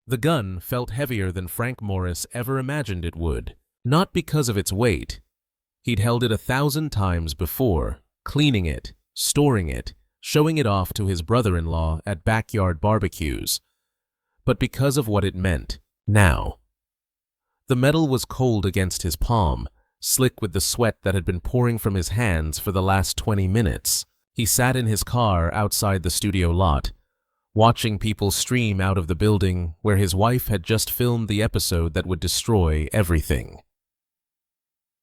The gun felt heavier than Frank Morris ever imagined it would, not because of its weight. He'd held it 1,000 times before, cleaning it, storing it, showing it off to his brother-in-law at backyard barbecues, but because of what it meant now. The metal was cold against his palm, slick with the sweat that had been pouring from his hands for the last 20 minutes. He sat in his car outside the studio lot, watching people stream out of the building where his wife had just filmed the episode that would destroy everything.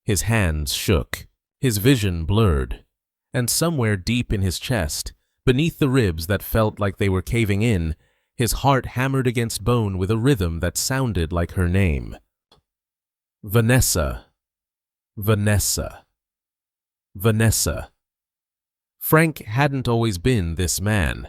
His hands shook, his vision blurred, and somewhere deep in his chest, beneath the ribs that felt like they were caving in, his heart hammered against bone with a rhythm that sounded like her name. Vanessa. Vanessa. Vanessa. Frank hadn't always been this man,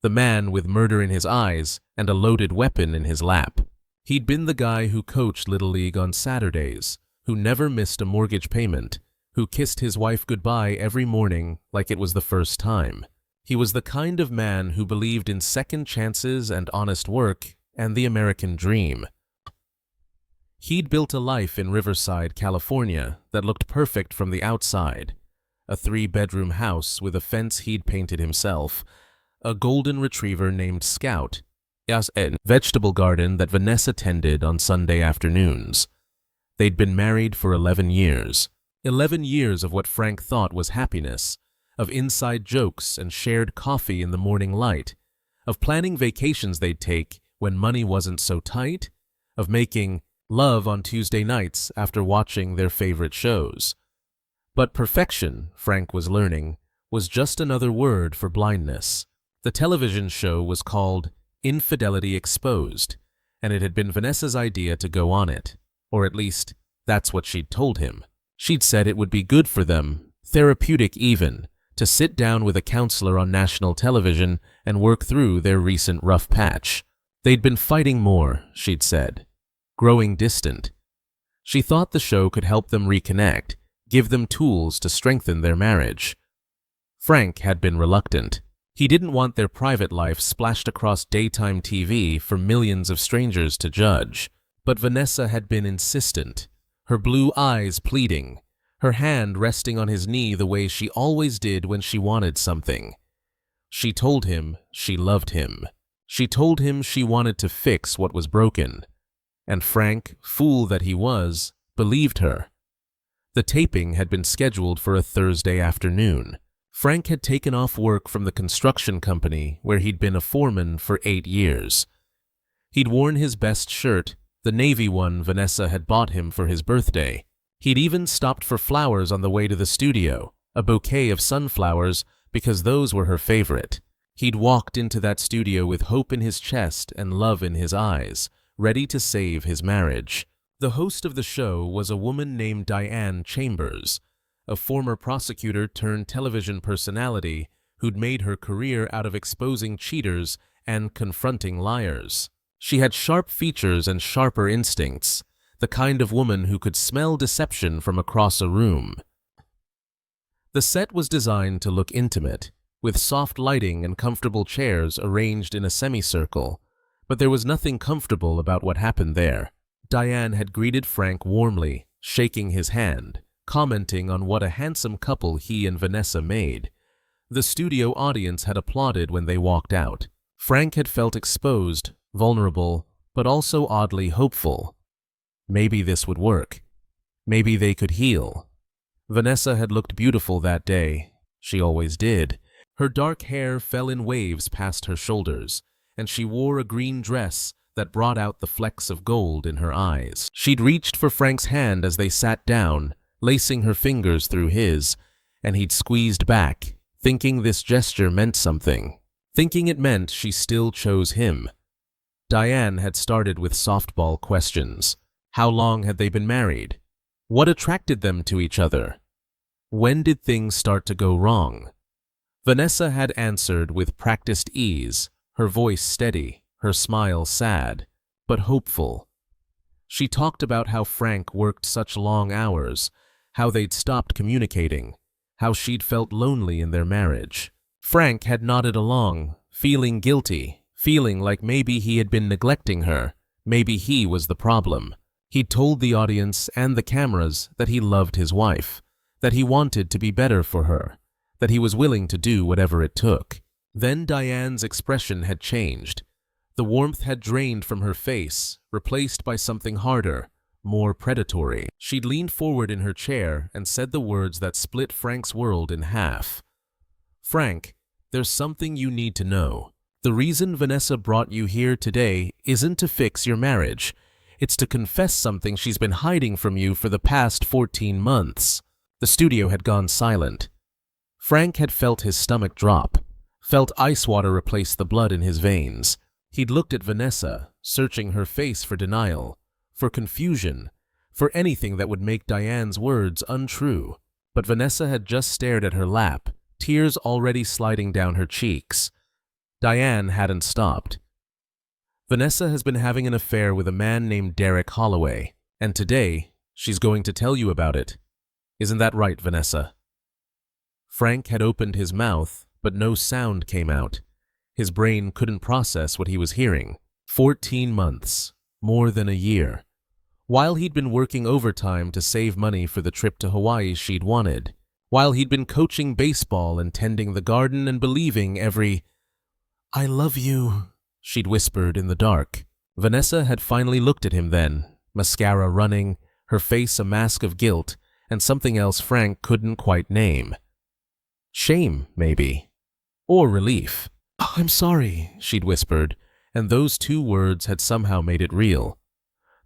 the man with murder in his eyes and a loaded weapon in his lap. He'd been the guy who coached Little League on Saturdays, who never missed a mortgage payment, who kissed his wife goodbye every morning like it was the first time. He was the kind of man who believed in second chances and honest work and the American dream. He'd built a life in Riverside, California that looked perfect from the outside. A 3-bedroom house with a fence he'd painted himself, a golden retriever named Scout, a vegetable garden that Vanessa tended on Sunday afternoons. They'd been married for 11 years. 11 years of what Frank thought was happiness, of inside jokes and shared coffee in the morning light, of planning vacations they'd take when money wasn't so tight, of making love on Tuesday nights after watching their favorite shows. But perfection, Frank was learning, was just another word for blindness. The television show was called Infidelity Exposed, and it had been Vanessa's idea to go on it, or at least that's what she'd told him. She'd said it would be good for them, therapeutic even, to sit down with a counselor on national television and work through their recent rough patch. They'd been fighting more, she'd said, growing distant. She thought the show could help them reconnect, give them tools to strengthen their marriage. Frank had been reluctant. He didn't want their private life splashed across daytime TV for millions of strangers to judge. But Vanessa had been insistent, her blue eyes pleading, her hand resting on his knee the way she always did when she wanted something. She told him she loved him. She told him she wanted to fix what was broken. And Frank, fool that he was, believed her. The taping had been scheduled for a Thursday afternoon. Frank had taken off work from the construction company where he'd been a foreman for 8 years. He'd worn his best shirt, the navy one Vanessa had bought him for his birthday. He'd even stopped for flowers on the way to the studio, a bouquet of sunflowers because those were her favorite. He'd walked into that studio with hope in his chest and love in his eyes, ready to save his marriage. The host of the show was a woman named Diane Chambers, a former prosecutor turned television personality who'd made her career out of exposing cheaters and confronting liars. She had sharp features and sharper instincts, the kind of woman who could smell deception from across a room. The set was designed to look intimate, with soft lighting and comfortable chairs arranged in a semicircle, but there was nothing comfortable about what happened there. Diane had greeted Frank warmly, shaking his hand, commenting on what a handsome couple he and Vanessa made. The studio audience had applauded when they walked out. Frank had felt exposed, vulnerable, but also oddly hopeful. Maybe this would work. Maybe they could heal. Vanessa had looked beautiful that day. She always did. Her dark hair fell in waves past her shoulders, and she wore a green dress that brought out the flecks of gold in her eyes. She'd reached for Frank's hand as they sat down, lacing her fingers through his, and he'd squeezed back, thinking this gesture meant something, thinking it meant she still chose him. Diane had started with softball questions. How long had they been married? What attracted them to each other? When did things start to go wrong? Vanessa had answered with practiced ease, her voice steady, her smile sad, but hopeful. She talked about how Frank worked such long hours, how they'd stopped communicating, how she'd felt lonely in their marriage. Frank had nodded along, feeling guilty, feeling like maybe he had been neglecting her, Maybe he was the problem. He'd told the audience and the cameras that he loved his wife, that he wanted to be better for her, that he was willing to do whatever it took. Then Diane's expression had changed. The warmth had drained from her face, replaced by something harder, more predatory. She'd leaned forward in her chair and said the words that split Frank's world in half. "Frank, there's something you need to know. The reason Vanessa brought you here today isn't to fix your marriage. It's to confess something she's been hiding from you for the past 14 months. The studio had gone silent. Frank had felt his stomach drop, felt ice water replace the blood in his veins. He'd looked at Vanessa, searching her face for denial, for confusion, for anything that would make Diane's words untrue. But Vanessa had just stared at her lap, tears already sliding down her cheeks. Diane hadn't stopped. Vanessa has been having an affair with a man named Derek Holloway, and today she's going to tell you about it. Isn't that right, Vanessa?" Frank had opened his mouth, but no sound came out. His brain couldn't process what he was hearing. 14 months, more than a year. While he'd been working overtime to save money for the trip to Hawaii she'd wanted, while he'd been coaching baseball and tending the garden and believing every "I love you," she'd whispered in the dark. Vanessa had finally looked at him then, mascara running, her face a mask of guilt, and something else Frank couldn't quite name. Shame, maybe. Or relief. "I'm sorry," she'd whispered, and those two words had somehow made it real.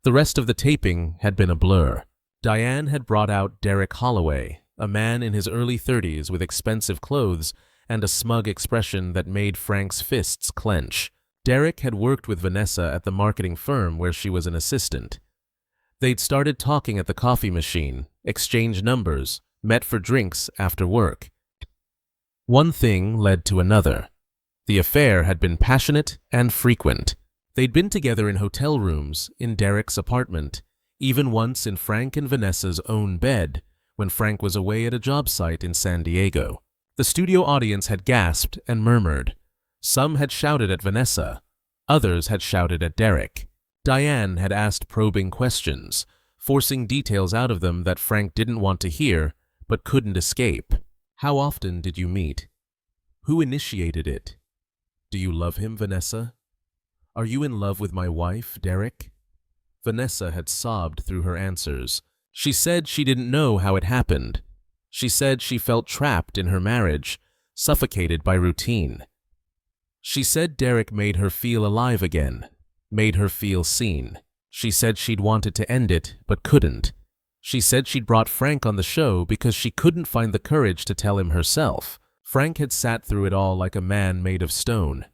The rest of the taping had been a blur. Diane had brought out Derek Holloway, a man in his early 30s with expensive clothes and a smug expression that made Frank's fists clench. Derek had worked with Vanessa at the marketing firm where she was an assistant. They'd started talking at the coffee machine, exchanged numbers, met for drinks after work. One thing led to another. The affair had been passionate and frequent. They'd been together in hotel rooms, in Derek's apartment, even once in Frank and Vanessa's own bed, when Frank was away at a job site in San Diego. The studio audience had gasped and murmured. Some had shouted at Vanessa. Others had shouted at Derek. Diane had asked probing questions, forcing details out of them that Frank didn't want to hear, but couldn't escape. "How often did you meet? Who initiated it? Do you love him, Vanessa? Are you in love with my wife, Derek?" Vanessa had sobbed through her answers. She said she didn't know how it happened. She said she felt trapped in her marriage, suffocated by routine. She said Derek made her feel alive again, made her feel seen. She said she'd wanted to end it, but couldn't. She said she'd brought Frank on the show because she couldn't find the courage to tell him herself. Frank had sat through it all like a man made of stone.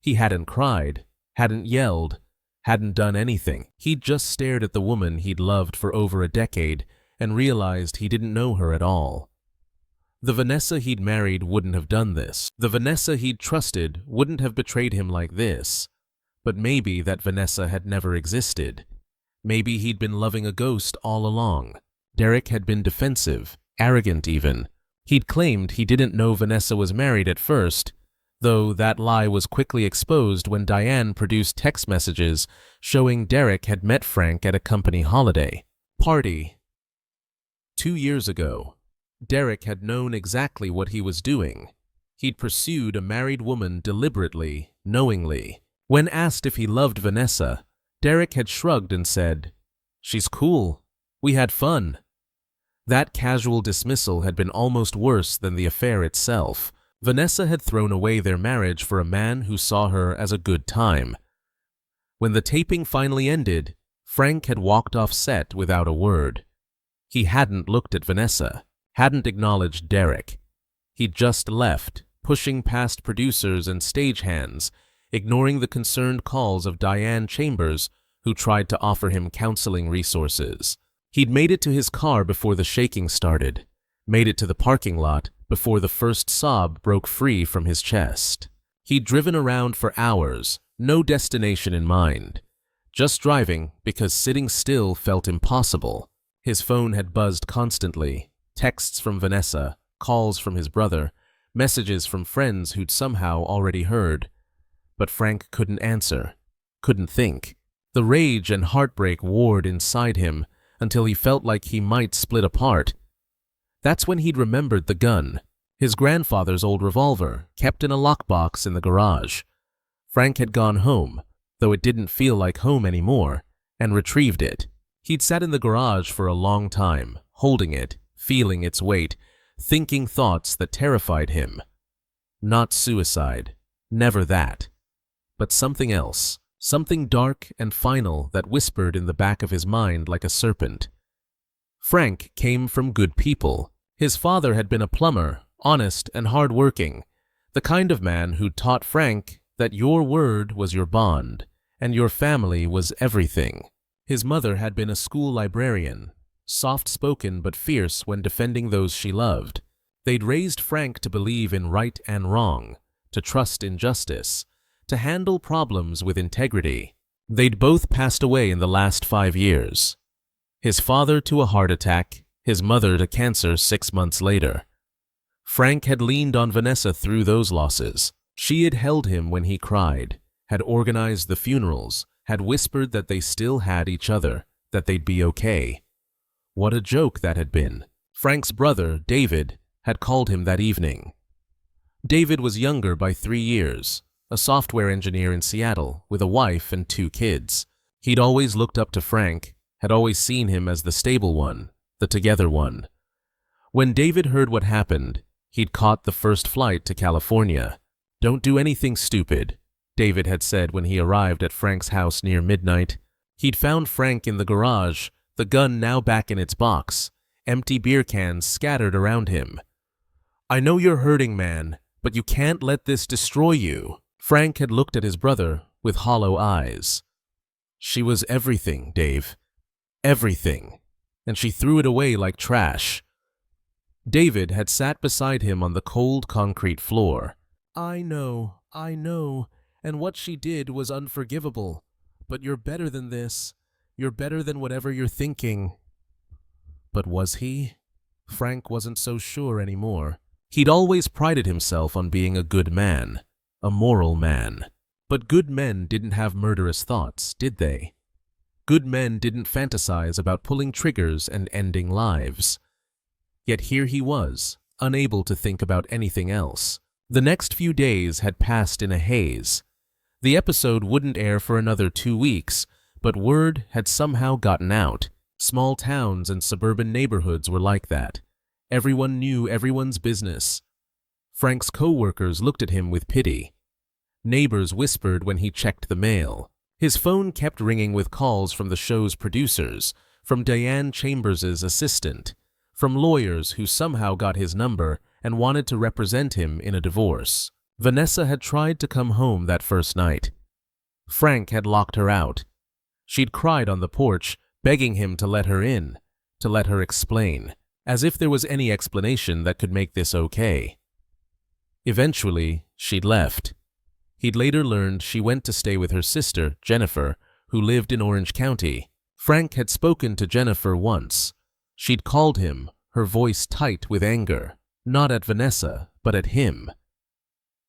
He hadn't cried, hadn't yelled, hadn't done anything. He'd just stared at the woman he'd loved for over a decade and realized he didn't know her at all. The Vanessa he'd married wouldn't have done this. The Vanessa he'd trusted wouldn't have betrayed him like this. But maybe that Vanessa had never existed. Maybe he'd been loving a ghost all along. Derek had been defensive, arrogant even. He'd claimed he didn't know Vanessa was married at first, though that lie was quickly exposed when Diane produced text messages showing Derek had met Frank at a company holiday party. 2 years ago, Derek had known exactly what he was doing. He'd pursued a married woman deliberately, knowingly. When asked if he loved Vanessa, Derek had shrugged and said, "She's cool. We had fun." That casual dismissal had been almost worse than the affair itself. Vanessa had thrown away their marriage for a man who saw her as a good time. When the taping finally ended, Frank had walked off set without a word. He hadn't looked at Vanessa, hadn't acknowledged Derek. He'd just left, pushing past producers and stagehands, ignoring the concerned calls of Diane Chambers, who tried to offer him counseling resources. He'd made it to his car before the shaking started, made it to the parking lot before the first sob broke free from his chest. He'd driven around for hours, no destination in mind, just driving because sitting still felt impossible. His phone had buzzed constantly, texts from Vanessa, calls from his brother, messages from friends who'd somehow already heard. But Frank couldn't answer, couldn't think. The rage and heartbreak warred inside him until he felt like he might split apart. That's when he'd remembered the gun, his grandfather's old revolver, kept in a lockbox in the garage. Frank had gone home, though it didn't feel like home anymore, and retrieved it. He'd sat in the garage for a long time, holding it, feeling its weight, thinking thoughts that terrified him. Not suicide, never that. But something else, something dark and final that whispered in the back of his mind like a serpent. Frank came from good people. His father had been a plumber, honest and hard-working, the kind of man who taught Frank that your word was your bond, and your family was everything. His mother had been a school librarian, soft-spoken but fierce when defending those she loved. They'd raised Frank to believe in right and wrong, to trust in justice, to handle problems with integrity. They'd both passed away in the last 5 years. His father to a heart attack, his mother to cancer 6 months later. Frank had leaned on Vanessa through those losses. She had held him when he cried, had organized the funerals, had whispered that they still had each other, that they'd be okay. What a joke that had been. Frank's brother, David, had called him that evening. David was younger by 3 years, a software engineer in Seattle with a wife and 2 kids. He'd always looked up to Frank, had always seen him as the stable one, the together one. When David heard what happened, he'd caught the first flight to California. "Don't do anything stupid," David had said when he arrived at Frank's house near midnight. He'd found Frank in the garage, the gun now back in its box, empty beer cans scattered around him. "I know you're hurting, man, but you can't let this destroy you." Frank had looked at his brother with hollow eyes. "She was everything, Dave. Everything. And she threw it away like trash." David had sat beside him on the cold concrete floor. I know, and what she did was unforgivable. But you're better than this. You're better than whatever you're thinking." But was he? Frank wasn't so sure anymore. He'd always prided himself on being a good man, a moral man. But good men didn't have murderous thoughts, did they? Good men didn't fantasize about pulling triggers and ending lives. Yet here he was, unable to think about anything else. The next few days had passed in a haze. The episode wouldn't air for another 2 weeks, but word had somehow gotten out. Small towns and suburban neighborhoods were like that. Everyone knew everyone's business. Frank's co-workers looked at him with pity. Neighbors whispered when he checked the mail. His phone kept ringing with calls from the show's producers, from Diane Chambers' assistant, from lawyers who somehow got his number and wanted to represent him in a divorce. Vanessa had tried to come home that first night. Frank had locked her out. She'd cried on the porch, begging him to let her in, to let her explain, as if there was any explanation that could make this okay. Eventually, she'd left. He'd later learned she went to stay with her sister, Jennifer, who lived in Orange County. Frank had spoken to Jennifer once. She'd called him, her voice tight with anger, not at Vanessa, but at him.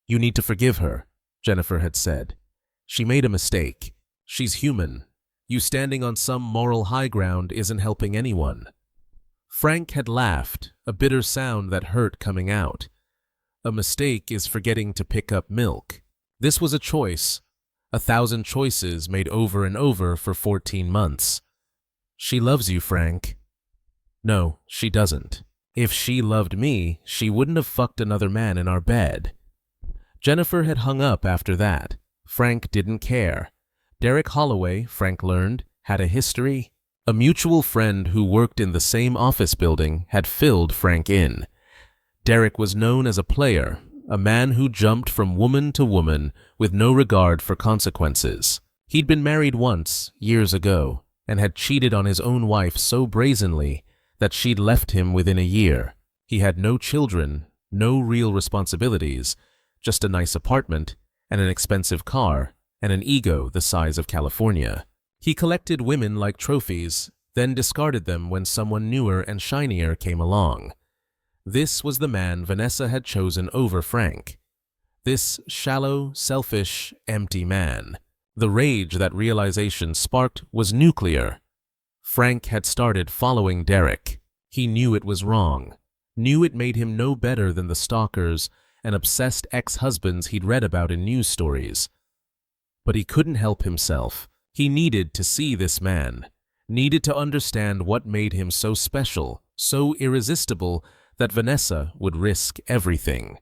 "You need to forgive her," Jennifer had said. "She made a mistake. She's human. You standing on some moral high ground isn't helping anyone." Frank had laughed, a bitter sound that hurt coming out. A mistake is forgetting to pick up milk. This was a choice, 1,000 choices made over and over for 14 months. "She loves you, Frank." "No, she doesn't. If she loved me, she wouldn't have fucked another man in our bed." Jennifer had hung up after that. Frank didn't care. Derek Holloway, Frank learned, had a history. A mutual friend who worked in the same office building had filled Frank in. Derek was known as a player, a man who jumped from woman to woman with no regard for consequences. He'd been married once, years ago, and had cheated on his own wife so brazenly that she'd left him within a year. He had no children, no real responsibilities, just a nice apartment and an expensive car and an ego the size of California. He collected women like trophies, then discarded them when someone newer and shinier came along. This was the man Vanessa had chosen over Frank. This shallow, selfish, empty man. The rage that realization sparked was nuclear. Frank had started following Derek. He knew it was wrong, knew it made him no better than the stalkers and obsessed ex-husbands he'd read about in news stories. But he couldn't help himself. He needed to see this man, needed to understand what made him so special, so irresistible that Vanessa would risk everything.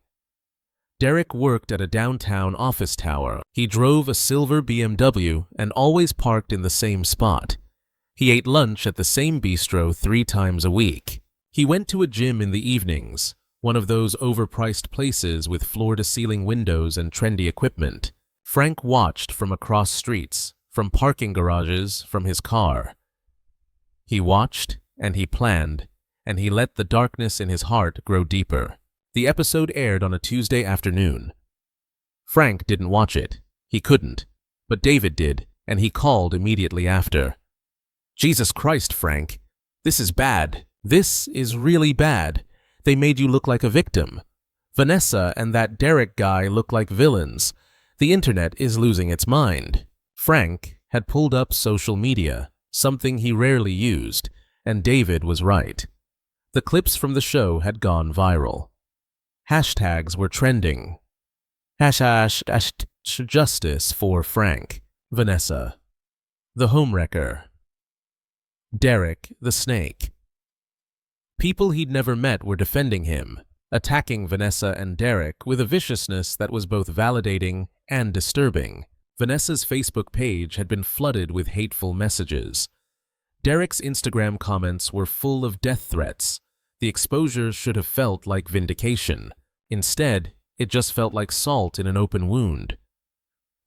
Derek worked at a downtown office tower. He drove a silver BMW and always parked in the same spot. He ate lunch at the same bistro 3 times a week. He went to a gym in the evenings, one of those overpriced places with floor-to-ceiling windows and trendy equipment. Frank watched from across streets, from parking garages, from his car. He watched, and he planned, and he let the darkness in his heart grow deeper. The episode aired on a Tuesday afternoon. Frank didn't watch it. He couldn't. But David did, and he called immediately after. "Jesus Christ, Frank. This is bad. This is really bad. They made you look like a victim. Vanessa and that Derek guy look like villains. The internet is losing its mind." Frank had pulled up social media, something he rarely used, and David was right. The clips from the show had gone viral. Hashtags were trending. Justice for Frank, Vanessa, the homewrecker, Derek the snake. People he'd never met were defending him, attacking Vanessa and Derek with a viciousness that was both validating and disturbing. Vanessa's Facebook page had been flooded with hateful messages. Derek's Instagram comments were full of death threats. The exposure should have felt like vindication. Instead, it just felt like salt in an open wound.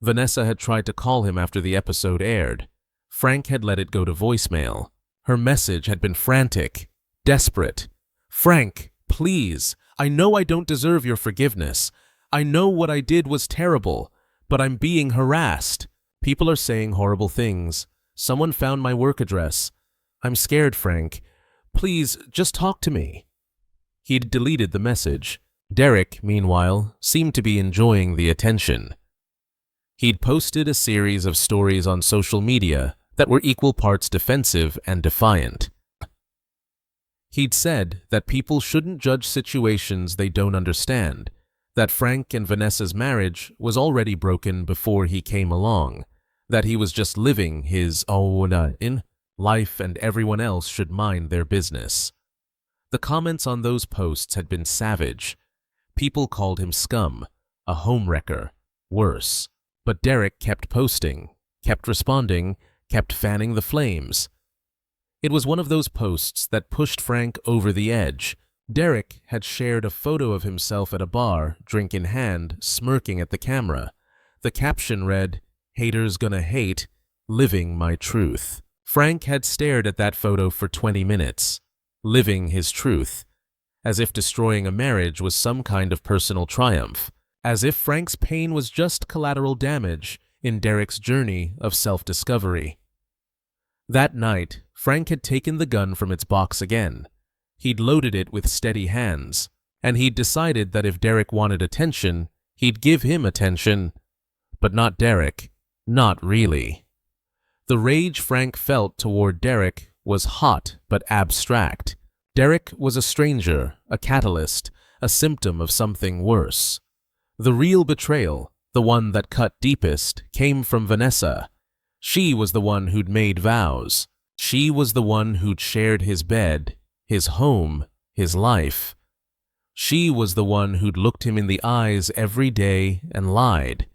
Vanessa had tried to call him after the episode aired. Frank had let it go to voicemail. Her message had been frantic, desperate. "Frank, please, I know I don't deserve your forgiveness. I know what I did was terrible, but I'm being harassed. People are saying horrible things. Someone found my work address. I'm scared, Frank. Please, just talk to me." He'd deleted the message. Derek, meanwhile, seemed to be enjoying the attention. He'd posted a series of stories on social media that were equal parts defensive and defiant. He'd said that people shouldn't judge situations they don't understand, that Frank and Vanessa's marriage was already broken before he came along, that he was just living his own life and everyone else should mind their business. The comments on those posts had been savage. People called him scum, a homewrecker, worse. But Derek kept posting, kept responding, kept fanning the flames. It was one of those posts that pushed Frank over the edge. Derek had shared a photo of himself at a bar, drink in hand, smirking at the camera. The caption read, "Haters gonna hate, living my truth." Frank had stared at that photo for 20 minutes, living his truth, as if destroying a marriage was some kind of personal triumph, as if Frank's pain was just collateral damage in Derek's journey of self-discovery. That night, Frank had taken the gun from its box again. He'd loaded it with steady hands, and he'd decided that if Derek wanted attention, he'd give him attention. But not Derek. Not really. The rage Frank felt toward Derek was hot but abstract. Derek was a stranger, a catalyst, a symptom of something worse. The real betrayal, the one that cut deepest, came from Vanessa. She was the one who'd made vows. She was the one who'd shared his bed, his home, his life. She was the one who'd looked him in the eyes every day and lied.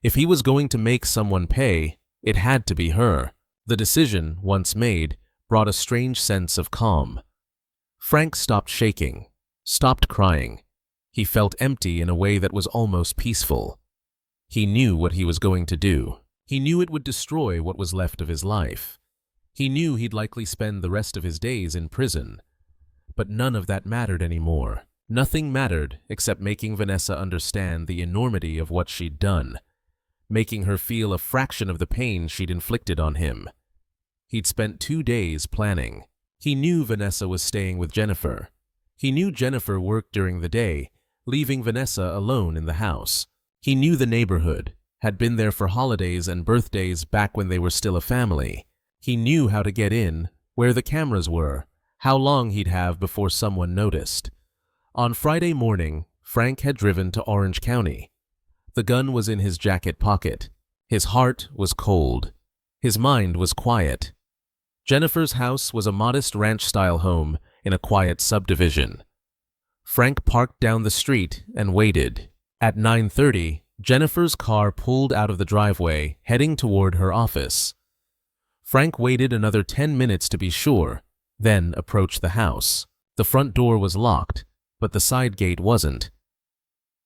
If he was going to make someone pay, it had to be her. The decision, once made, brought a strange sense of calm. Frank stopped shaking, stopped crying. He felt empty in a way that was almost peaceful. He knew what he was going to do. He knew it would destroy what was left of his life. He knew he'd likely spend the rest of his days in prison. But none of that mattered anymore. Nothing mattered except making Vanessa understand the enormity of what she'd done, making her feel a fraction of the pain she'd inflicted on him. He'd spent 2 days planning. He knew Vanessa was staying with Jennifer. He knew Jennifer worked during the day, leaving Vanessa alone in the house. He knew the neighborhood. had been there for holidays and birthdays back when they were still a family. He knew how to get in, where the cameras were, how long he'd have before someone noticed. On Friday morning, Frank had driven to Orange County. The gun was in his jacket pocket. His heart was cold. His mind was quiet. Jennifer's house was a modest ranch-style home in a quiet subdivision. Frank parked down the street and waited. At 9:30, Jennifer's car pulled out of the driveway, heading toward her office. Frank waited another 10 minutes to be sure, then approached the house. The front door was locked, but the side gate wasn't.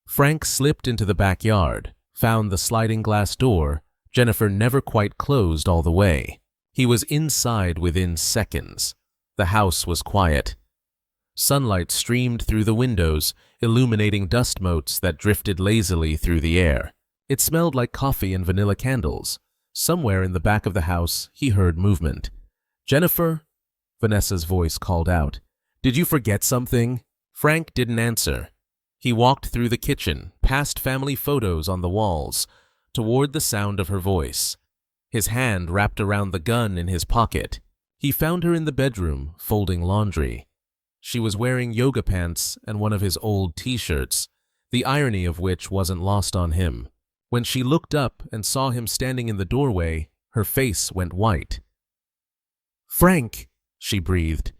Frank slipped into the backyard, found the sliding glass door Jennifer never quite closed all the way. He was inside within seconds. The house was quiet. Sunlight streamed through the windows, illuminating dust motes that drifted lazily through the air. It smelled like coffee and vanilla candles. Somewhere in the back of the house, he heard movement. "Jennifer?" Vanessa's voice called out. "Did you forget something?" Frank didn't answer. He walked through the kitchen, past family photos on the walls, toward the sound of her voice. His hand wrapped around the gun in his pocket. He found her in the bedroom, folding laundry. She was wearing yoga pants and one of his old t-shirts, the irony of which wasn't lost on him. When she looked up and saw him standing in the doorway, her face went white. "Frank," she breathed,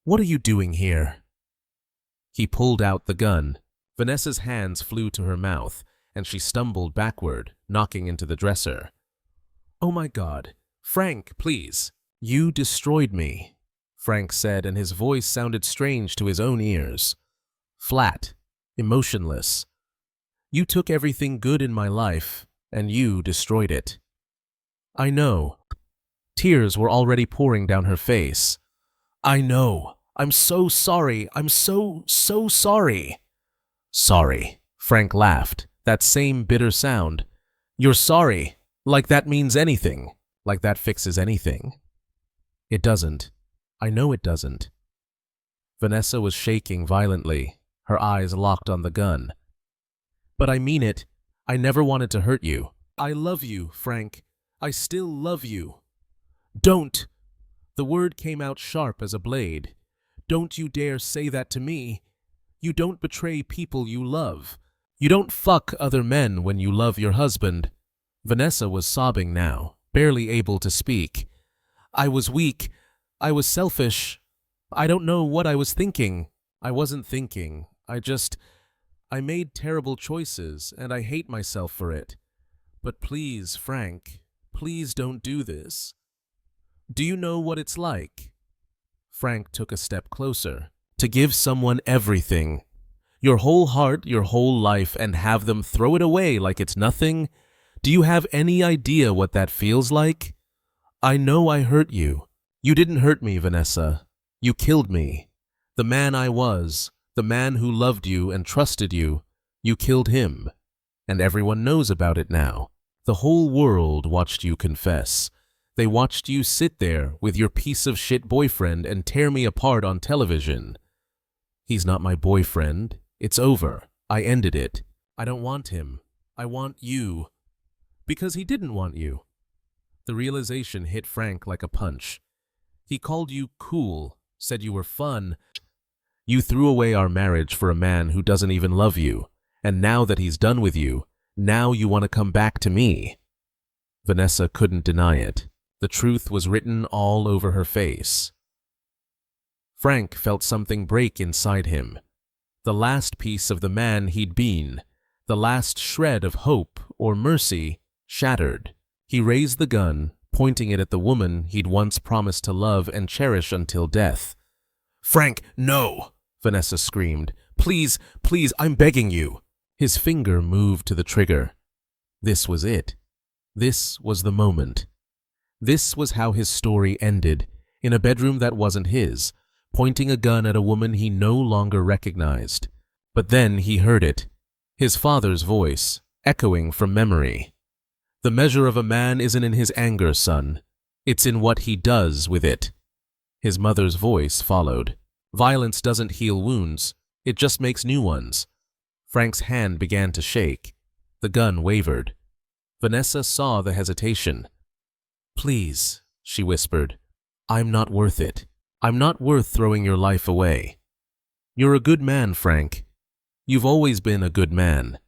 "what are you doing here?" He pulled out the gun. Vanessa's hands flew to her mouth, and she stumbled backward, knocking into the dresser. "Oh my God, Frank, please. You destroyed me," Frank said, and his voice sounded strange to his own ears. Flat, emotionless. "You took everything good in my life, and you destroyed it." "I know." Tears were already pouring down her face. "I know. I'm so sorry. I'm so sorry." "Sorry," Frank laughed, that same bitter sound. "You're sorry. Like that means anything. Like that fixes anything." "It doesn't. I know it doesn't." Vanessa was shaking violently, her eyes locked on the gun. "But I mean it. I never wanted to hurt you. I love you, Frank. I still love you." "Don't!" The word came out sharp as a blade. "Don't you dare say that to me. You don't betray people you love. You don't fuck other men when you love your husband." Vanessa was sobbing now, barely able to speak. "I was weak. I was selfish. I don't know what I was thinking. I wasn't thinking. I made terrible choices, and I hate myself for it. But please, Frank, please don't do this. Do you know what it's like?" Frank took a step closer. "To give someone everything, your whole heart, your whole life, and have them throw it away like it's nothing? Do you have any idea what that feels like? I know I hurt you. You didn't hurt me, Vanessa. You killed me. The man I was, the man who loved you and trusted you, you killed him. And everyone knows about it now. The whole world watched you confess. They watched you sit there with your piece of shit boyfriend and tear me apart on television. He's not my boyfriend. It's over. I ended it. I don't want him. I want you. Because he didn't want you." The realization hit Frank like a punch. "He called you cool, said you were fun. You threw away our marriage for a man who doesn't even love you, and now that he's done with you, now you want to come back to me." Vanessa couldn't deny it. The truth was written all over her face. Frank felt something break inside him. The last piece of the man he'd been, the last shred of hope or mercy, shattered. He raised the gun, pointing it at the woman he'd once promised to love and cherish until death. "Frank, no!" Vanessa screamed. "Please, please, I'm begging you." His finger moved to the trigger. This was it. This was the moment. This was how his story ended, in a bedroom that wasn't his, pointing a gun at a woman he no longer recognized. But then he heard it. His father's voice, echoing from memory. "The measure of a man isn't in his anger, son. It's in what he does with it." His mother's voice followed. "Violence doesn't heal wounds. It just makes new ones." Frank's hand began to shake. The gun wavered. Vanessa saw the hesitation. "Please," she whispered, "I'm not worth it. I'm not worth throwing your life away. You're a good man, Frank. You've always been a good man.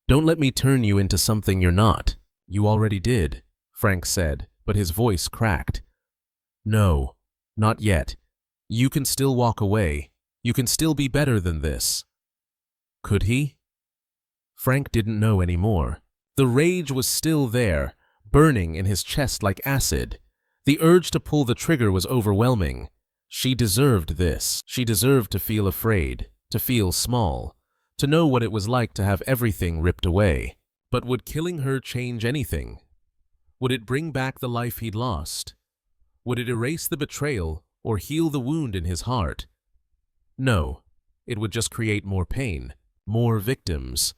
Don't let me turn you into something you're not." "You already did," Frank said, but his voice cracked. "No, not yet. You can still walk away. You can still be better than this." Could he? Frank didn't know anymore. The rage was still there, burning in his chest like acid. The urge to pull the trigger was overwhelming. She deserved this. She deserved to feel afraid, to feel small, to know what it was like to have everything ripped away. But would killing her change anything? Would it bring back the life he'd lost? Would it erase the betrayal or heal the wound in his heart? No, it would just create more pain, more victims.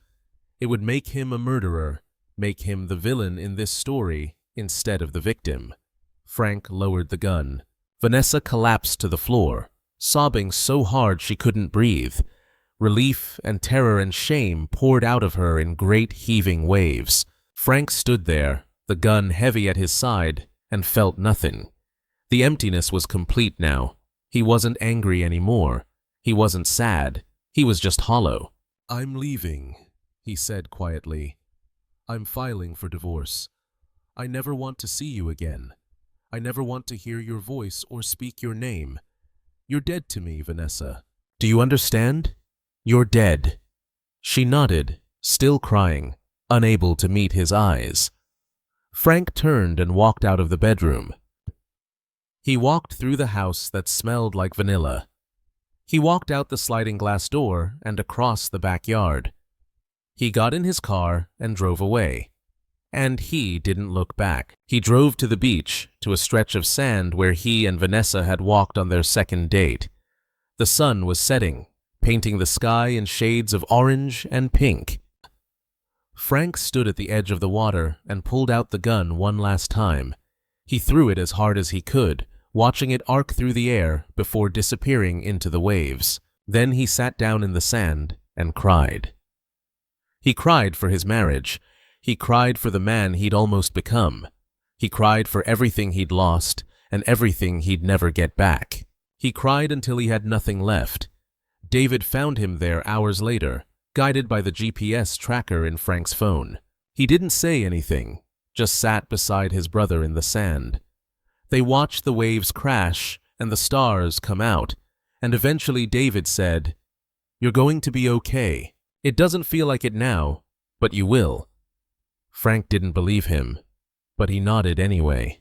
It would make him a murderer, make him the villain in this story instead of the victim. Frank lowered the gun. Vanessa collapsed to the floor, sobbing so hard she couldn't breathe. Relief and terror and shame poured out of her in great heaving waves. Frank stood there, the gun heavy at his side, and felt nothing. The emptiness was complete now. He wasn't angry anymore. He wasn't sad. He was just hollow. "I'm leaving," he said quietly. "I'm filing for divorce. I never want to see you again. I never want to hear your voice or speak your name. You're dead to me, Vanessa. Do you understand? You're dead." She nodded, still crying, unable to meet his eyes. Frank turned and walked out of the bedroom. He walked through the house that smelled like vanilla. He walked out the sliding glass door and across the backyard. He got in his car and drove away. And he didn't look back. He drove to the beach, to a stretch of sand where he and Vanessa had walked on their second date. The sun was setting, painting the sky in shades of orange and pink. Frank stood at the edge of the water and pulled out the gun one last time. He threw it as hard as he could, watching it arc through the air before disappearing into the waves. Then he sat down in the sand and cried. He cried for his marriage. He cried for the man he'd almost become. He cried for everything he'd lost and everything he'd never get back. He cried until he had nothing left. David found him there hours later, guided by the GPS tracker in Frank's phone. He didn't say anything, just sat beside his brother in the sand. They watched the waves crash and the stars come out, and eventually David said, "You're going to be okay. It doesn't feel like it now, but you will." Frank didn't believe him, but he nodded anyway.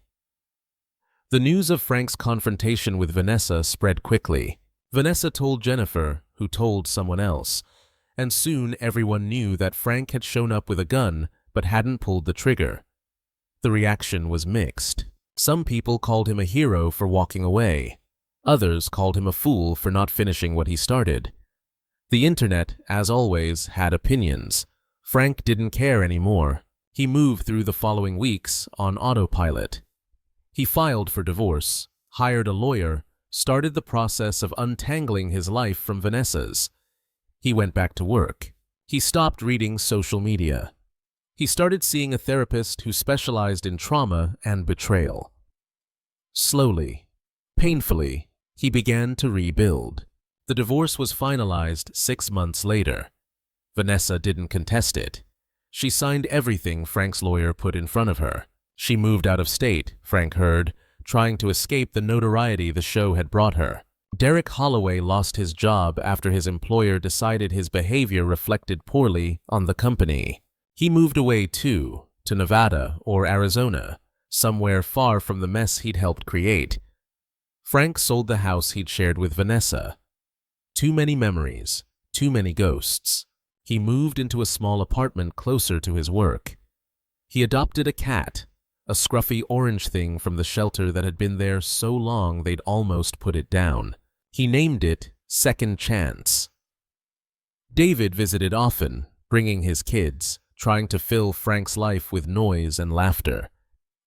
The news of Frank's confrontation with Vanessa spread quickly. Vanessa told Jennifer, who told someone else, and soon everyone knew that Frank had shown up with a gun but hadn't pulled the trigger. The reaction was mixed. Some people called him a hero for walking away. Others called him a fool for not finishing what he started. The internet, as always, had opinions. Frank didn't care anymore. He moved through the following weeks on autopilot. He filed for divorce, hired a lawyer, started the process of untangling his life from Vanessa's. He went back to work. He stopped reading social media. He started seeing a therapist who specialized in trauma and betrayal. Slowly, painfully, he began to rebuild. The divorce was finalized 6 months later. Vanessa didn't contest it. She signed everything Frank's lawyer put in front of her. She moved out of state, Frank heard, trying to escape the notoriety the show had brought her. Derek Holloway lost his job after his employer decided his behavior reflected poorly on the company. He moved away too, to Nevada or Arizona, somewhere far from the mess he'd helped create. Frank sold the house he'd shared with Vanessa. Too many memories, too many ghosts. He moved into a small apartment closer to his work. He adopted a cat, a scruffy orange thing from the shelter that had been there so long they'd almost put it down. He named it Second Chance. David visited often, bringing his kids, trying to fill Frank's life with noise and laughter.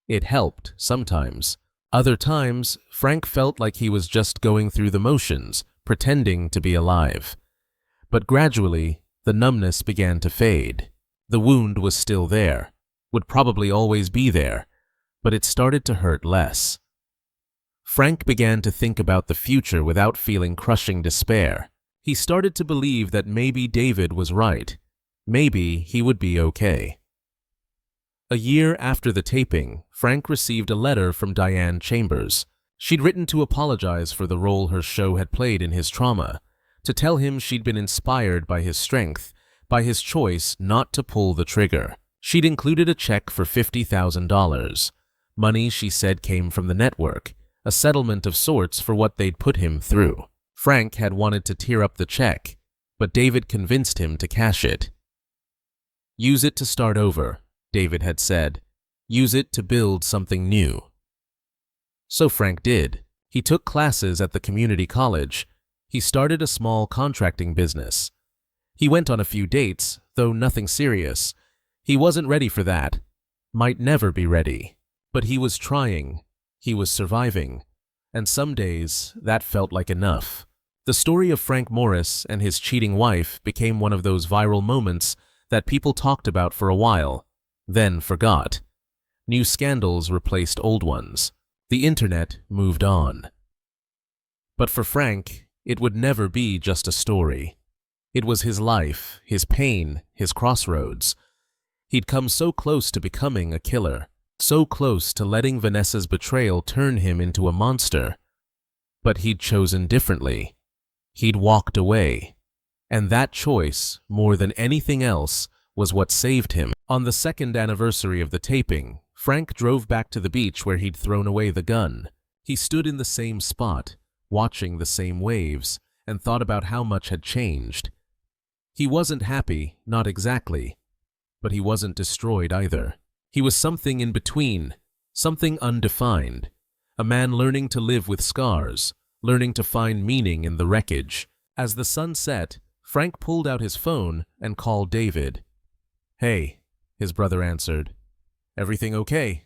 It helped sometimes. Other times, Frank felt like he was just going through the motions, pretending to be alive. But gradually, the numbness began to fade. The wound was still there, would probably always be there, but it started to hurt less. Frank began to think about the future without feeling crushing despair. He started to believe that maybe David was right. Maybe he would be okay. A year after the taping, Frank received a letter from Diane Chambers. She'd written to apologize for the role her show had played in his trauma, to tell him she'd been inspired by his strength, by his choice not to pull the trigger. She'd included a check for $50,000. Money she said came from the network, a settlement of sorts for what they'd put him through. Frank had wanted to tear up the check, but David convinced him to cash it. "Use it to start over," David had said. "Use it to build something new." So Frank did. He took classes at the community college. He started a small contracting business. He went on a few dates, though nothing serious. He wasn't ready for that. Might never be ready. But he was trying. He was surviving. And some days, that felt like enough. The story of Frank Morris and his cheating wife became one of those viral moments that people talked about for a while, then forgot. New scandals replaced old ones. The internet moved on. But for Frank, it would never be just a story. It was his life, his pain, his crossroads. He'd come so close to becoming a killer, so close to letting Vanessa's betrayal turn him into a monster. But he'd chosen differently. He'd walked away. And that choice, more than anything else, was what saved him. On the second anniversary of the taping, Frank drove back to the beach where he'd thrown away the gun. He stood in the same spot, watching the same waves, and thought about how much had changed. He wasn't happy, not exactly, but he wasn't destroyed either. He was something in between, something undefined, a man learning to live with scars, learning to find meaning in the wreckage. As the sun set, Frank pulled out his phone and called David. "Hey," his brother answered. "Everything okay?"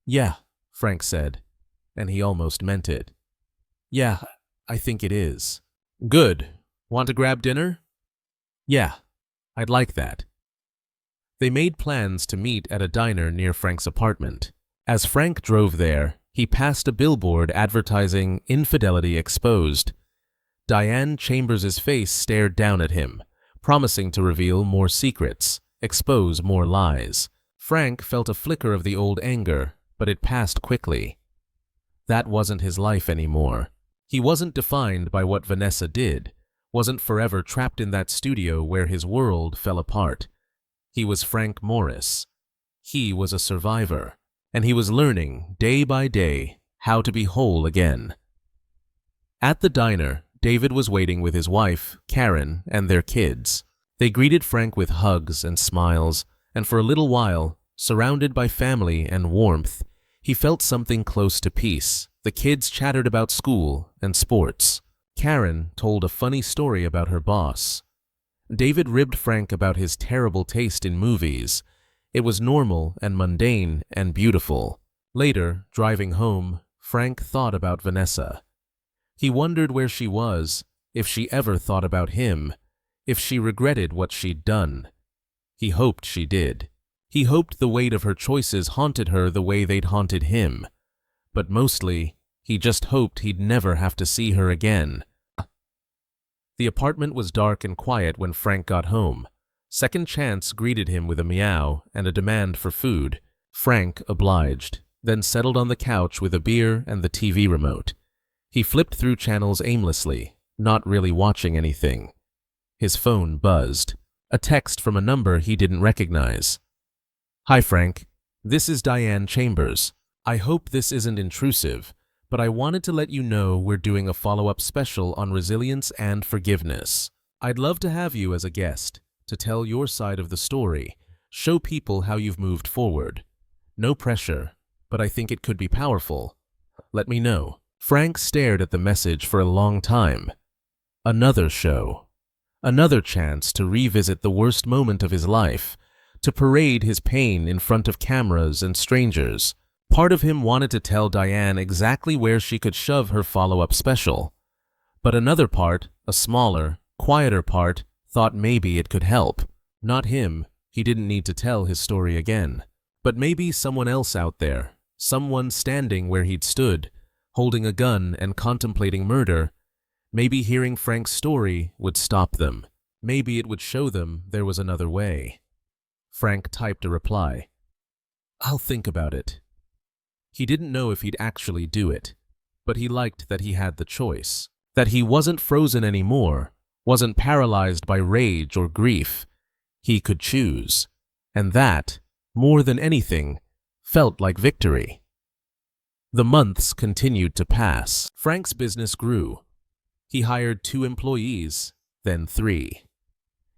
"Yeah," Frank said, and he almost meant it. "Yeah, I think it is." "Good. Want to grab dinner?" "Yeah, I'd like that." They made plans to meet at a diner near Frank's apartment. As Frank drove there, he passed a billboard advertising Infidelity Exposed. Diane Chambers' face stared down at him, promising to reveal more secrets, expose more lies. Frank felt a flicker of the old anger, but it passed quickly. That wasn't his life anymore. He wasn't defined by what Vanessa did, wasn't forever trapped in that studio where his world fell apart. He was Frank Morris. He was a survivor, and he was learning, day by day, how to be whole again. At the diner, David was waiting with his wife, Karen, and their kids. They greeted Frank with hugs and smiles, and for a little while, surrounded by family and warmth, he felt something close to peace. The kids chattered about school and sports. Karen told a funny story about her boss. David ribbed Frank about his terrible taste in movies. It was normal and mundane and beautiful. Later, driving home, Frank thought about Vanessa. He wondered where she was, if she ever thought about him, if she regretted what she'd done. He hoped she did. He hoped the weight of her choices haunted her the way they'd haunted him. But mostly, he just hoped he'd never have to see her again. The apartment was dark and quiet when Frank got home. Second Chance greeted him with a meow and a demand for food. Frank obliged, then settled on the couch with a beer and the TV remote. He flipped through channels aimlessly, not really watching anything. His phone buzzed. A text from a number he didn't recognize. "Hi, Frank. This is Diane Chambers. I hope this isn't intrusive, but I wanted to let you know we're doing a follow-up special on resilience and forgiveness. I'd love to have you as a guest, to tell your side of the story, show people how you've moved forward. No pressure, but I think it could be powerful. Let me know." Frank stared at the message for a long time. Another show. Another chance to revisit the worst moment of his life, to parade his pain in front of cameras and strangers. Part of him wanted to tell Diane exactly where she could shove her follow-up special. But another part, a smaller, quieter part, thought maybe it could help. Not him, He didn't need to tell his story again. But maybe someone else out there, someone standing where he'd stood, holding a gun and contemplating murder, maybe hearing Frank's story would stop them. Maybe it would show them there was another way. Frank typed a reply. "I'll think about it." He didn't know if he'd actually do it, but he liked that he had the choice, that he wasn't frozen anymore, wasn't paralyzed by rage or grief. He could choose, and that, more than anything, felt like victory. The months continued to pass. Frank's business grew. He hired 2 employees, then 3.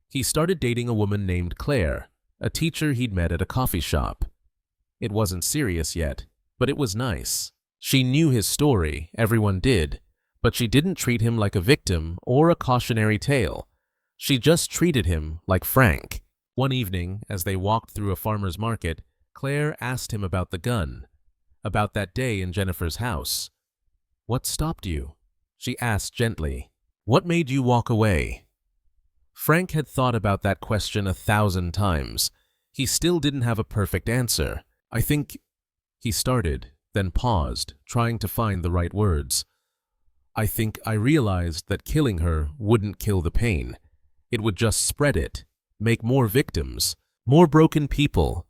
He started dating a woman named Claire, a teacher he'd met at a coffee shop. It wasn't serious yet, but it was nice. She knew his story, everyone did, but she didn't treat him like a victim or a cautionary tale. She just treated him like Frank. One evening, as they walked through a farmer's market, Claire asked him about the gun, about that day in Jennifer's house. "What stopped you?" she asked gently. "What made you walk away?" Frank had thought about that question 1,000 times. He still didn't have a perfect answer. "I think," he started, then paused, trying to find the right words. "I think I realized that killing her wouldn't kill the pain. It would just spread it, make more victims, more broken people.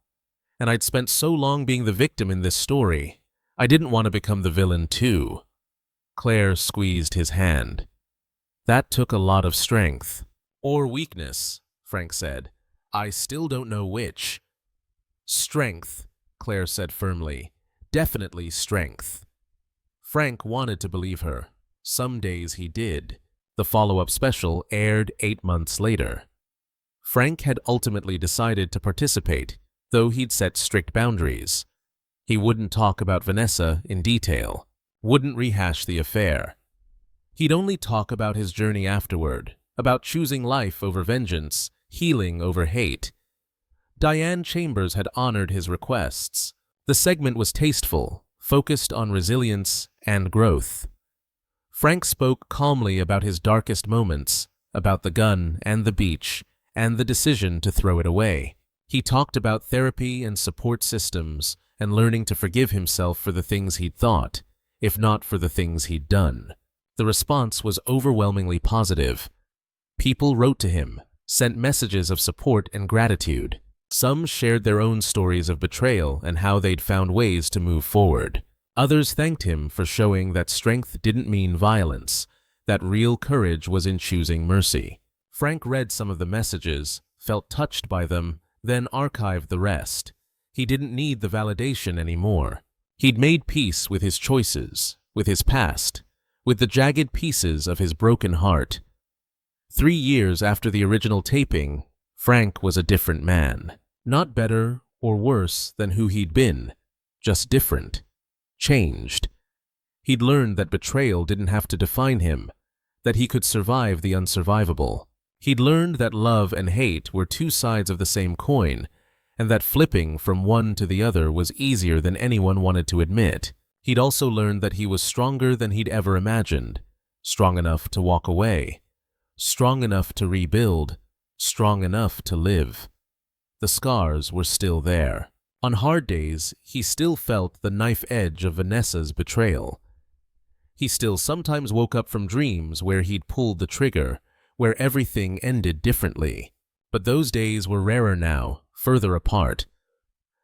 And I'd spent so long being the victim in this story, I didn't want to become the villain too." Claire squeezed his hand. "That took a lot of strength." "Or weakness," Frank said. "I still don't know which." "Strength," Claire said firmly. "Definitely strength." Frank wanted to believe her. Some days he did. The follow-up special aired 8 months later. Frank had ultimately decided to participate, though he'd set strict boundaries. He wouldn't talk about Vanessa in detail, wouldn't rehash the affair. He'd only talk about his journey afterward, about choosing life over vengeance, healing over hate. Diane Chambers had honored his requests. The segment was tasteful, focused on resilience and growth. Frank spoke calmly about his darkest moments, about the gun and the beach, and the decision to throw it away. He talked about therapy and support systems and learning to forgive himself for the things he'd thought, if not for the things he'd done. The response was overwhelmingly positive. People wrote to him, sent messages of support and gratitude. Some shared their own stories of betrayal and how they'd found ways to move forward. Others thanked him for showing that strength didn't mean violence, that real courage was in choosing mercy. Frank read some of the messages, felt touched by them, then archived the rest. He didn't need the validation anymore. He'd made peace with his choices, with his past, with the jagged pieces of his broken heart. 3 years after the original taping, Frank was a different man. Not better or worse than who he'd been, just different, changed. He'd learned that betrayal didn't have to define him, that he could survive the unsurvivable. He'd learned that love and hate were 2 sides of the same coin, and that flipping from one to the other was easier than anyone wanted to admit. He'd also learned that he was stronger than he'd ever imagined, strong enough to walk away, strong enough to rebuild, strong enough to live. The scars were still there. On hard days, he still felt the knife edge of Vanessa's betrayal. He still sometimes woke up from dreams where he'd pulled the trigger, where everything ended differently. But those days were rarer now, further apart.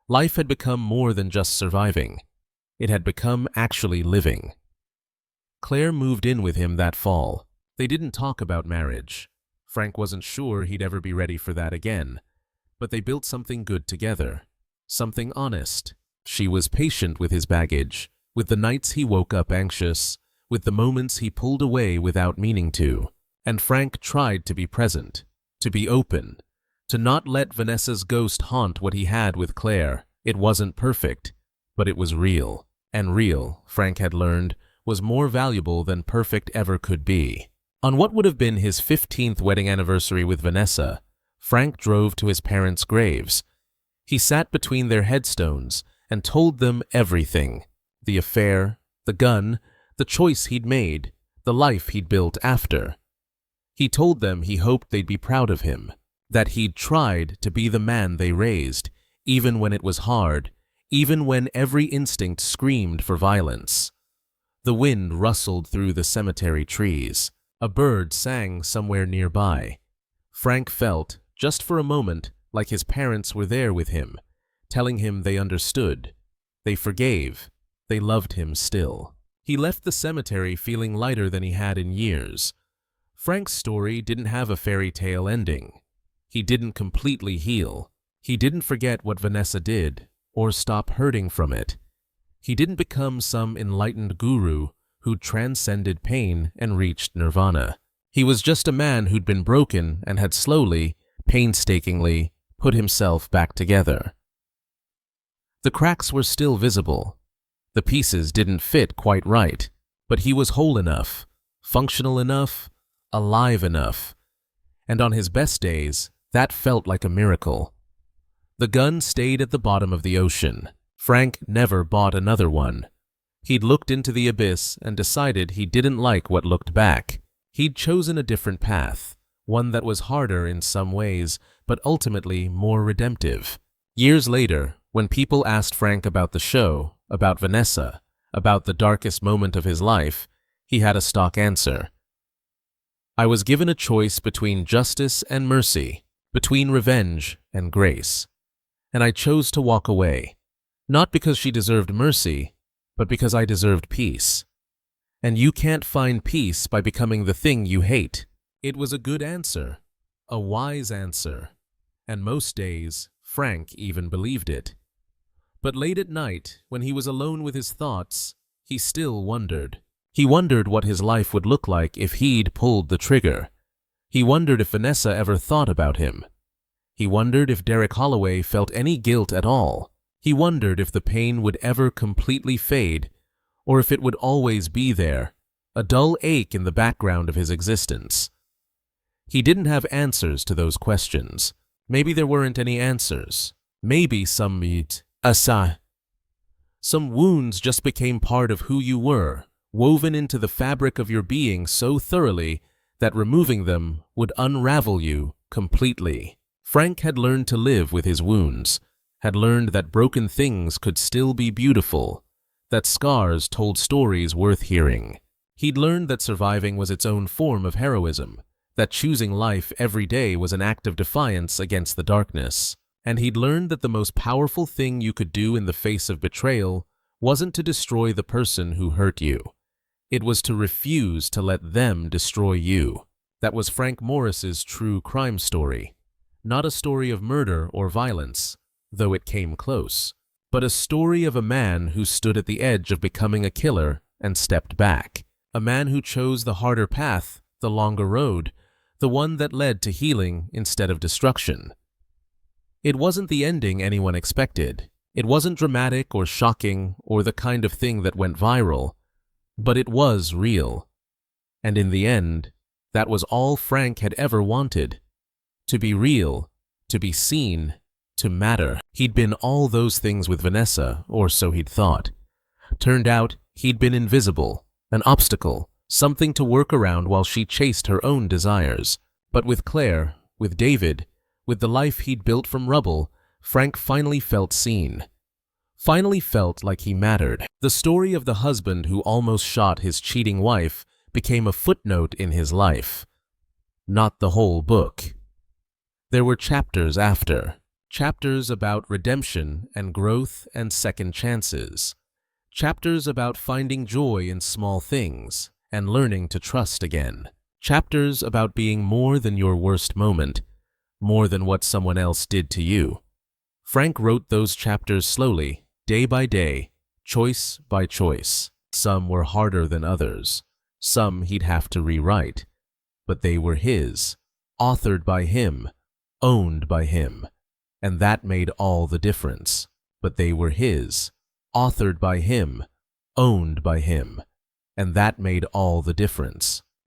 Life had become more than just surviving. It had become actually living. Claire moved in with him that fall. They didn't talk about marriage. Frank wasn't sure he'd ever be ready for that again. But they built something good together. Something honest. She was patient with his baggage, with the nights he woke up anxious, with the moments he pulled away without meaning to. And Frank tried to be present, to be open, to not let Vanessa's ghost haunt what he had with Claire. It wasn't perfect, but it was real. And real, Frank had learned, was more valuable than perfect ever could be. On what would have been his 15th wedding anniversary with Vanessa, Frank drove to his parents' graves. He sat between their headstones and told them everything. The affair, the gun, the choice he'd made, the life he'd built after. He told them he hoped they'd be proud of him. that he'd tried to be the man they raised, even when it was hard, even when every instinct screamed for violence. The wind rustled through the cemetery trees. A bird sang somewhere nearby. Frank felt, just for a moment, like his parents were there with him, telling him they understood, they forgave, they loved him still. He left the cemetery feeling lighter than he had in years. Frank's story didn't have a fairy tale ending. He didn't completely heal. He didn't forget what Vanessa did, or stop hurting from it. He didn't become some enlightened guru who transcended pain and reached nirvana. He was just a man who'd been broken and had slowly, painstakingly, put himself back together. The cracks were still visible. The pieces didn't fit quite right, but he was whole enough, functional enough, alive enough. And on his best days, that felt like a miracle. The gun stayed at the bottom of the ocean. Frank never bought another one. He'd looked into the abyss and decided he didn't like what looked back. He'd chosen a different path, one that was harder in some ways, but ultimately more redemptive. Years later, when people asked Frank about the show, about Vanessa, about the darkest moment of his life, he had a stock answer. I was given a choice between justice and mercy, between revenge and grace. And I chose to walk away, not because she deserved mercy, but because I deserved peace. And you can't find peace by becoming the thing you hate. It was a good answer, a wise answer, and most days, Frank even believed it. But late at night, when he was alone with his thoughts, he still wondered. He wondered what his life would look like if he'd pulled the trigger. He wondered if Vanessa ever thought about him. He wondered if Derek Holloway felt any guilt at all. He wondered if the pain would ever completely fade, or if it would always be there, a dull ache in the background of his existence. He didn't have answers to those questions. Maybe there weren't any answers. Maybe some wounds just became part of who you were, woven into the fabric of your being so thoroughly that removing them would unravel you completely. Frank had learned to live with his wounds, had learned that broken things could still be beautiful, that scars told stories worth hearing. He'd learned that surviving was its own form of heroism, that choosing life every day was an act of defiance against the darkness. And he'd learned that the most powerful thing you could do in the face of betrayal wasn't to destroy the person who hurt you. It was to refuse to let them destroy you. That was Frank Morris's true crime story. Not a story of murder or violence, though it came close, but a story of a man who stood at the edge of becoming a killer and stepped back. A man who chose the harder path, the longer road, the one that led to healing instead of destruction. It wasn't the ending anyone expected. It wasn't dramatic or shocking or the kind of thing that went viral, but it was real. And in the end, that was all Frank had ever wanted. To be real, to be seen, to matter. He'd been all those things with Vanessa, or so he'd thought. Turned out, he'd been invisible, an obstacle, something to work around while she chased her own desires. But with Claire, with David, with the life he'd built from rubble, Frank finally felt seen. Finally felt like he mattered. The story of the husband who almost shot his cheating wife became a footnote in his life, not the whole book. There were chapters after, chapters about redemption and growth and second chances, chapters about finding joy in small things and learning to trust again, chapters about being more than your worst moment, more than what someone else did to you. Frank wrote those chapters slowly, day by day, choice by choice. Some were harder than others. Some he'd have to rewrite. But they were his, authored by him, owned by him. And that made all the difference. But they were his, authored by him, owned by him. And that made all the difference.